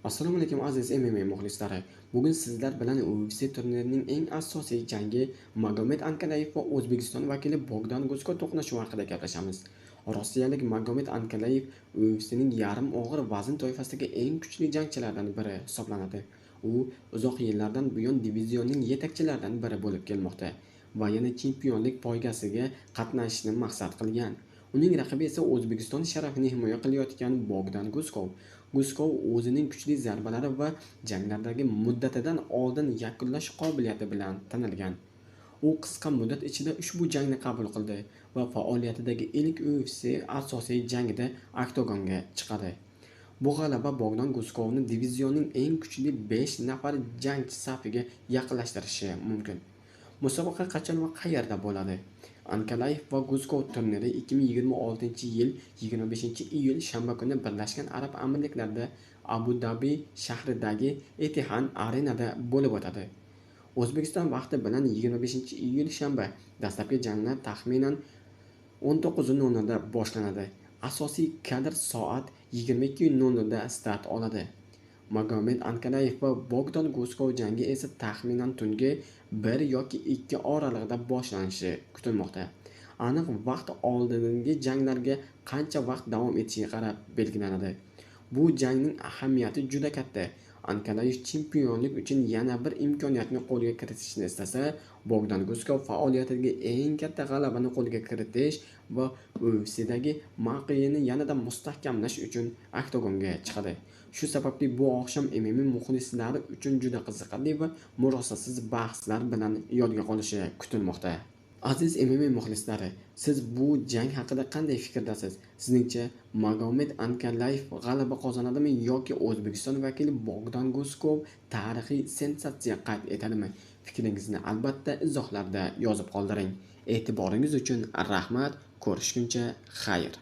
Assalomu alaykum aziz MMA muxlislari. Bugun sizlar bilan UFC turnirining eng asosiy jangi Magomed Ankalayev va O'zbekiston vakili Bogdan Gusko to'qnashuvi haqida gaplashamiz. Rossiyalik Magomed Ankalayev UFC'ning yarim og'ir vazn toifasidagi eng kuchli jangchilardan biri hisoblanadi. U uzoq yillardan buyon divizionning yetakchilaridan biri bo'lib kelmoqda va yana chempionlik poygasiga qatnashishni maqsad qilgan. Uning raqibi esa O'zbekiston sharafini himoya qilayotgan Bogdan Guskov. Guskov o'zining kuchli zarbalari va janglardagi muddatidan oldin yakunlash qobiliyati bilan tanilgan. U qisqa muddat ichida ushbu jangni qabul qildi va faoliyatidagi ilk UFC asosiy jangida oktagonga chiqadi. Bu g'alaba Bogdan Guskovni divizionning eng kuchli 5 nafar jangchi safiga yaqinlashtirishi mumkin. Musobaqa qachon va qayerda bo'ladi? Ankalayev va Guskov turniri 2026-yil 25-iyul shanba kuni Birlashgan Arab Amirliklarida Abu Dabi shahridagi Etihad Arena'da bo'lib o'tadi. O'zbekiston vaqti bilan 25-iyul shanba dastlabki janglar taxminan 19:00 da boshlanadi. Asosiy kadr soat 22:00 da start oladi. Magomed Ankalayev va Bogdan Guskov jangi esa taxminan tungi 1 yoki 2 oralig'ida boshlanishi kutilmoqda. Aniq vaqt oldingi janglarga qancha vaqt davom etishiga qarab belgilanadi. Bu jangning ahamiyati juda katta. Ankalayev chempionlik uchun yana bir imkoniyatni qo'lga kiritishni istasa, Bogdan Guskov faoliyatidagi eng katta g'alabani qo'lga kiritish va UFC'dagi mavqeyini yanada mustahkamlash uchun oktagonga chiqadi. Shu sababli bu oqshom MMA muxlislari uchun juda qiziqarli va murosasiz bahslar bilan yodga qolishi kutilmoqda. Aziz MMA muxlislari, siz bu jang haqida qanday fikrdasiz? Sizningcha Magomed Ankalayev g'alaba qozonadimi yoki O'zbekiston vakili Bogdan Guskov tarixiy sensatsiya qayd etadimi? Fikringizni albatta izohlarda yozib qoldiring. E'tiboringiz uchun rahmat. Ko'rishguncha xayr.